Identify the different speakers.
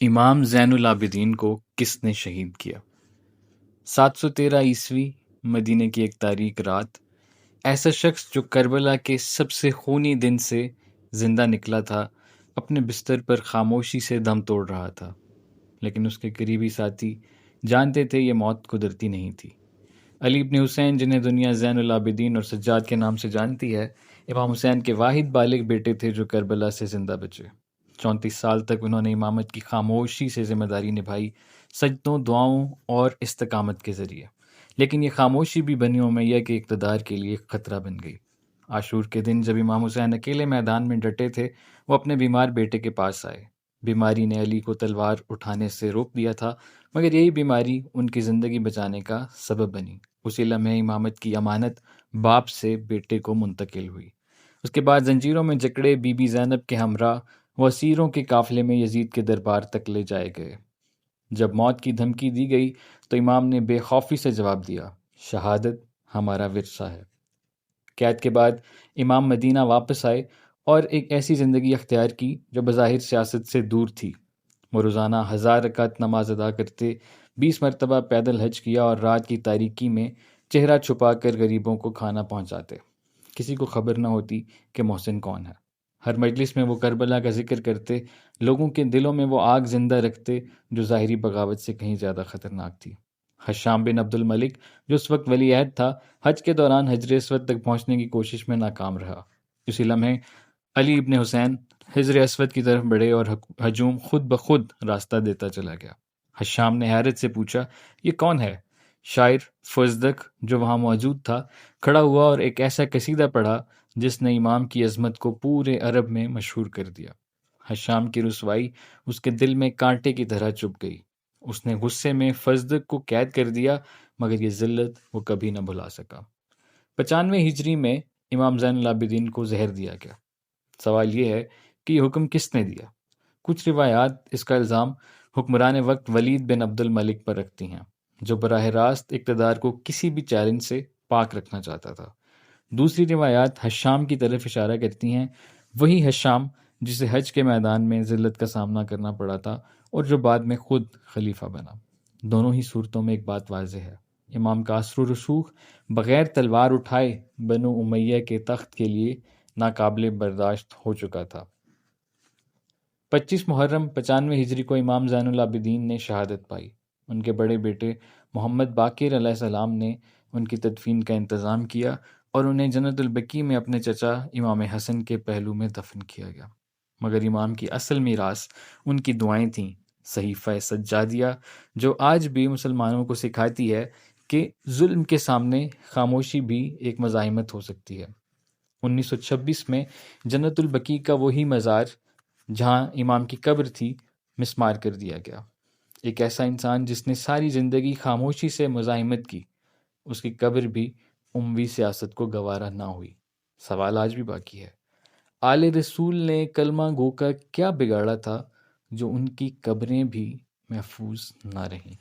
Speaker 1: امام زین العابدین کو کس نے شہید کیا؟ 713 مدینے کی ایک تاریک رات ایسا شخص جو کربلا کے سب سے خونی دن سے زندہ نکلا تھا اپنے بستر پر خاموشی سے دم توڑ رہا تھا، لیکن اس کے قریبی ساتھی جانتے تھے یہ موت قدرتی نہیں تھی۔ علی ابن حسین، جنہیں دنیا زین العابدین اور سجاد کے نام سے جانتی ہے، امام حسین کے واحد بالغ بیٹے تھے جو کربلا سے زندہ بچے۔ 34 سال تک انہوں نے امامت کی خاموشی سے ذمہ داری نبھائی، سجدوں، دعاؤں اور استقامت کے ذریعے، لیکن یہ خاموشی بھی بنی امیہ کے اقتدار کے لیے ایک خطرہ بن گئی۔ عاشور کے دن جب امام حسین اکیلے میدان میں ڈٹے تھے، وہ اپنے بیمار بیٹے کے پاس آئے۔ بیماری نے علی کو تلوار اٹھانے سے روک دیا تھا، مگر یہی بیماری ان کی زندگی بچانے کا سبب بنی۔ اسی لمحے امامت کی امانت باپ سے بیٹے کو منتقل ہوئی۔ اس کے بعد زنجیروں میں جکڑے بی بی زینب کے ہمراہ وہ اسیروں کے قافلے میں یزید کے دربار تک لے جائے گئے۔ جب موت کی دھمکی دی گئی تو امام نے بے خوفی سے جواب دیا، شہادت ہمارا ورثہ ہے۔ قید کے بعد امام مدینہ واپس آئے اور ایک ایسی زندگی اختیار کی جو بظاہر سیاست سے دور تھی۔ وہ روزانہ 1000 رکعت نماز ادا کرتے، 20 مرتبہ پیدل حج کیا اور رات کی تاریکی میں چہرہ چھپا کر غریبوں کو کھانا پہنچاتے۔ کسی کو خبر نہ ہوتی کہ محسن کون ہے۔ ہر مجلس میں وہ کربلا کا ذکر کرتے، لوگوں کے دلوں میں وہ آگ زندہ رکھتے جو ظاہری بغاوت سے کہیں زیادہ خطرناک تھی۔ حشام بن عبد الملک، جو اس وقت ولی عہد تھا، حج کے دوران حجر اسود تک پہنچنے کی کوشش میں ناکام رہا۔ اسی لمحے علی ابن حسین حجر اسود کی طرف بڑھے اور ہجوم خود بخود راستہ دیتا چلا گیا۔ حشام نے حیرت سے پوچھا، یہ کون ہے؟ شاعر فزدق، جو وہاں موجود تھا، کھڑا ہوا اور ایک ایسا قصیدہ پڑھا جس نے امام کی عظمت کو پورے عرب میں مشہور کر دیا۔ حشام کی رسوائی اس کے دل میں کانٹے کی طرح چبھ گئی۔ اس نے غصے میں فزدق کو قید کر دیا، مگر یہ ذلت وہ کبھی نہ بھلا سکا۔ 95 ہجری میں امام زین العابدین کو زہر دیا گیا۔ سوال یہ ہے کہ یہ حکم کس نے دیا؟ کچھ روایات اس کا الزام حکمران وقت ولید بن عبد الملک پر رکھتی ہیں، جو براہ راست اقتدار کو کسی بھی چیلنج سے پاک رکھنا چاہتا تھا۔ دوسری روایات حشام کی طرف اشارہ کرتی ہیں، وہی حشام جسے حج کے میدان میں ذلت کا سامنا کرنا پڑا تھا اور جو بعد میں خود خلیفہ بنا۔ دونوں ہی صورتوں میں ایک بات واضح ہے، امام کا اثر و رسوخ بغیر تلوار اٹھائے بنو امیہ کے تخت کے لیے ناقابل برداشت ہو چکا تھا۔ 25 محرم 95 ہجری کو امام زین العابدین نے شہادت پائی۔ ان کے بڑے بیٹے محمد باقر علیہ السلام نے ان کی تدفین کا انتظام کیا اور انہیں جنت البقیع میں اپنے چچا امام حسن کے پہلو میں دفن کیا گیا۔ مگر امام کی اصل میراث ان کی دعائیں تھیں، صحیفہ سجادیہ، جو آج بھی مسلمانوں کو سکھاتی ہے کہ ظلم کے سامنے خاموشی بھی ایک مزاحمت ہو سکتی ہے۔ 1926 میں جنت البقیع کا وہی مزار جہاں امام کی قبر تھی مسمار کر دیا گیا۔ ایک ایسا انسان جس نے ساری زندگی خاموشی سے مزاحمت کی، اس کی قبر بھی اموی سیاست کو گوارا نہ ہوئی۔ سوال آج بھی باقی ہے، آل رسول نے کلمہ گو کا کیا بگاڑا تھا جو ان کی قبریں بھی محفوظ نہ رہیں؟